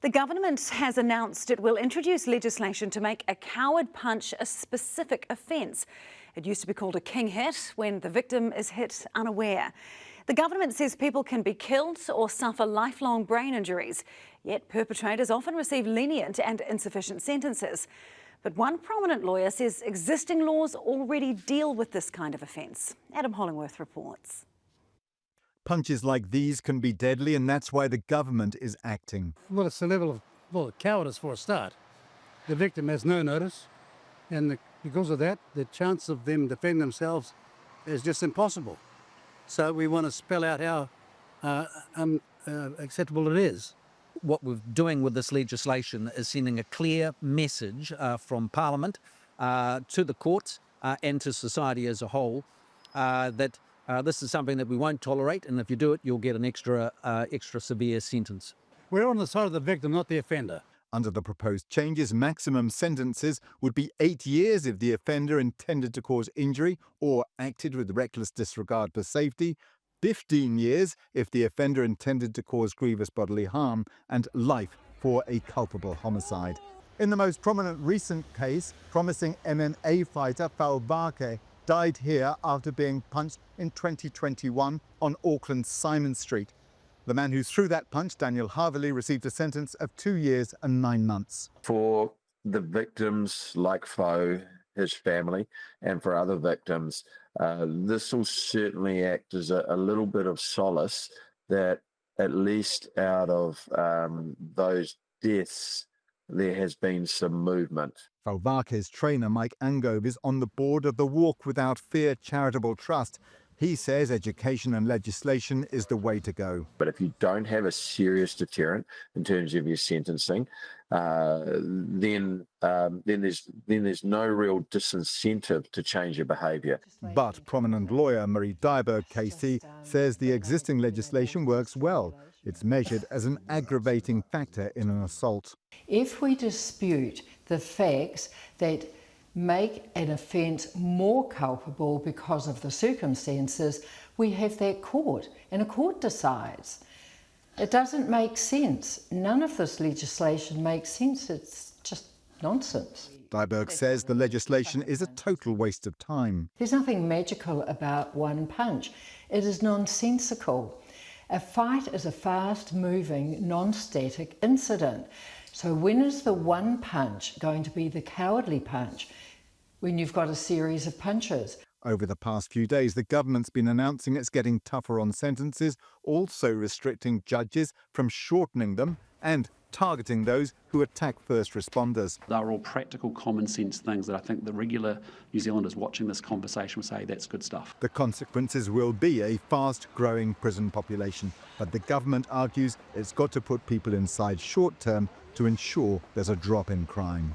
The government has announced it will introduce legislation to make a coward punch a specific offence. It used to be called a king hit when the victim is hit unaware. The government says people can be killed or suffer lifelong brain injuries, yet perpetrators often receive lenient and insufficient sentences. But one prominent lawyer says existing laws already deal with this kind of offence. Adam Hollingworth reports. Punches like these can be deadly, and that's why the government is acting. Well, it's a level of cowardice for a start. The victim has no notice, and because of that, the chance of them defending themselves is just impossible. So we want to spell out how acceptable it is. What we're doing with this legislation is sending a clear message from Parliament to the courts and to society as a whole that this is something that we won't tolerate, and if you do it, you'll get an extra severe sentence. We're on the side of the victim, not the offender. Under the proposed changes, maximum sentences would be 8 years if the offender intended to cause injury or acted with reckless disregard for safety, 15 years if the offender intended to cause grievous bodily harm, and life for a culpable homicide. In the most prominent recent case, promising MMA fighter Govt died here after being punched in 2021 on Auckland's Simon Street. The man who threw that punch, Daniel Harvey, received a sentence of 2 years and 9 months. For the victims like Foe, his family, and for other victims, this will certainly act as a little bit of solace that at least out of those deaths, there has been some movement. Govt's trainer, Mike Angove, is on the board of the Walk Without Fear charitable trust. He says education and legislation is the way to go. But if you don't have a serious deterrent in terms of your sentencing, then there's no real disincentive to change your behaviour. But prominent lawyer Marie Dyberg KC says the existing legislation works well. It's measured as an aggravating factor in an assault. If we dispute the facts that make an offence more culpable because of the circumstances, we have that court, and a court decides. It doesn't make sense. None of this legislation makes sense. It's just nonsense. Dyberg says the legislation is a total waste of time. There's nothing magical about one punch. It is nonsensical. A fight is a fast-moving, non-static incident. So when is the one punch going to be the cowardly punch? When you've got a series of punches. Over the past few days, the government's been announcing it's getting tougher on sentences, also restricting judges from shortening them and targeting those who attack first responders. They're all practical, common sense things that I think the regular New Zealanders watching this conversation will say that's good stuff. The consequences will be a fast-growing prison population, but the government argues it's got to put people inside short term to ensure there's a drop in crime.